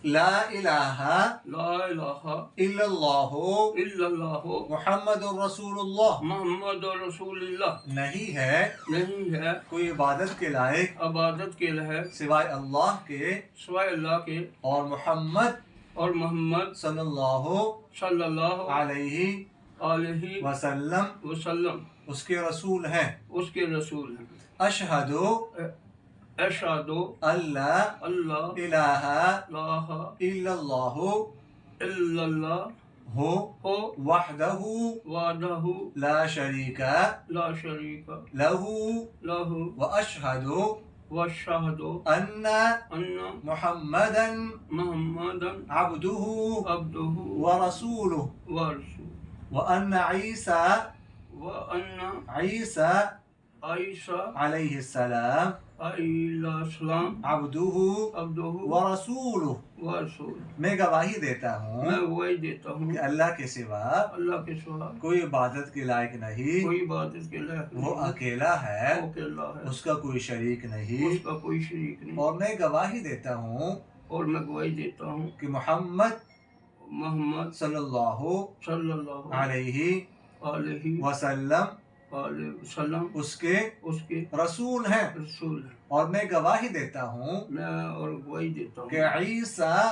لا الہ لا الہ الا اللہ الا اللہ محمد رسول اللہ محمد رسول اللہ نہیں ہے نہیں ہے کوئی عبادت کے لائق عبادت کے لائق سوائے اللہ کے سوائے اللہ کے اور محمد اور محمد صلی اللہ صلی اللہ علیہ علیہ وسلم وسلم اس کے رسول ہیں اس کے رسول ہیں اشہد اشہد اللہ اللہ الہ الہ الا اللہ الا اللہ ہو وحدہ وحدہ لا شریک لا شریک لہ لہ واشہد واشہد ان ان محمدا محمدا عبدہ عبدہ ورسولہ ورسولہ وان عیسی وان عیسی عیسیٰ علیہ السلام علیہ السلام عبدہ عبدہ ورسولہ ورسولہ میں گواہی دیتا میں ہوں وہی دیتا ہوں کہ اللہ کے سوا اللہ کے سوا کوئی عبادت کے لائق نہیں، کوئی عبادت کے لائق وہ نہیں، اکیلا ہے، وہ اکیلا ہے، اس کا کوئی شریک نہیں، اس کا کوئی شریک نہیں، اور میں گواہی دیتا ہوں اور میں گواہی دیتا ہوں کہ محمد محمد صلی اللہ صلی اللہ علیہ علیہ وسلم وسلم اس کے رسول ہیں، رسول ہے۔ اور میں گواہی دیتا ہوں میں اور گواہی دیتا ہوں کہ عیسیٰ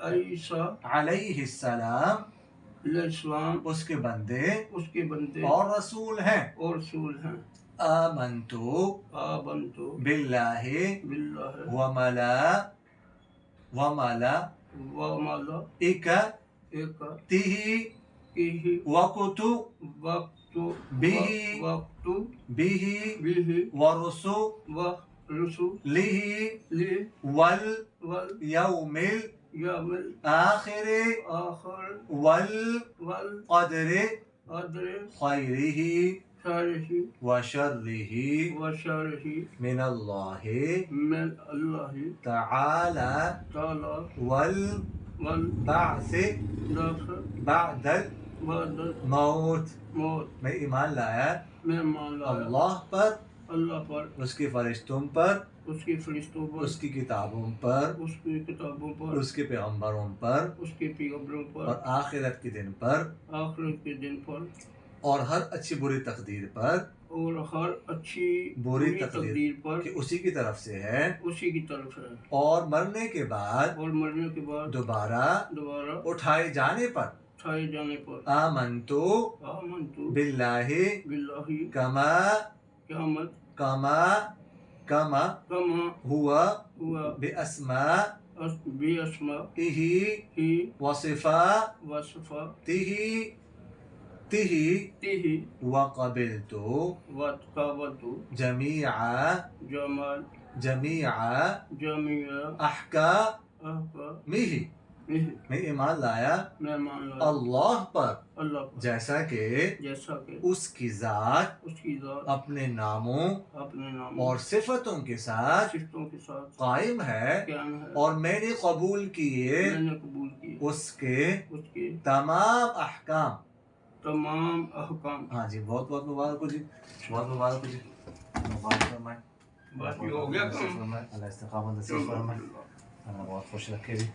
عیسیٰ علیہ السلام علیہ السلام اس کے بندے اس کے بندے اور رسول ہیں۔ اور رسول ہیں۔ آمنتو آمنتو باللہ باللہ وملائکتہ وکتبہ ورسلہ والیوم الآخر والقدر خیرہ وشرہ من اللہ تعالی والبعث بعد الموت۔ میں ایمان لایا اللہ پر، اللہ پر، اس کے فرشتوں پر، اس کے فرشتوں پر، اس کی کتابوں پر، اس کی کتابوں پر، اس کے پیغمبروں پر، اس کے پیغمبروں پر، اور آخرت کے دن پر، آخرت کے دن پر، اور ہر اچھی بری تقدیر پر، اور ہر اچھی بری تقدیر پر کہ اسی کی طرف سے ہے، اسی کی طرف ہے، اور مرنے کے بعد اور مرنے کے بعد دوبارہ دوبارہ اٹھائے جانے پر۔ اٹھائے جانے پر آمنتو آمنتو باللہ باللہ کما قیامت کما کما کما ہوا ہوا باسمائہ ہی وصفاتہ وقبلت وقبلت جمیع احکامہ۔ میں ایمان لایا اللہ پر جیسا کہ اس کی ذات اپنے ناموں اور صفتوں کے ساتھ قائم ہے، اور میں نے قبول کیے اس کے تمام احکام۔ ہاں جی، بہت بہت مبارک ہو جی، بہت مبارک ہو جی، مبارک فرمائے، باقی ہو گیا کام۔ اللہ استقامت نصیب فرمائے، اللہ بہت خوش رکھے جی۔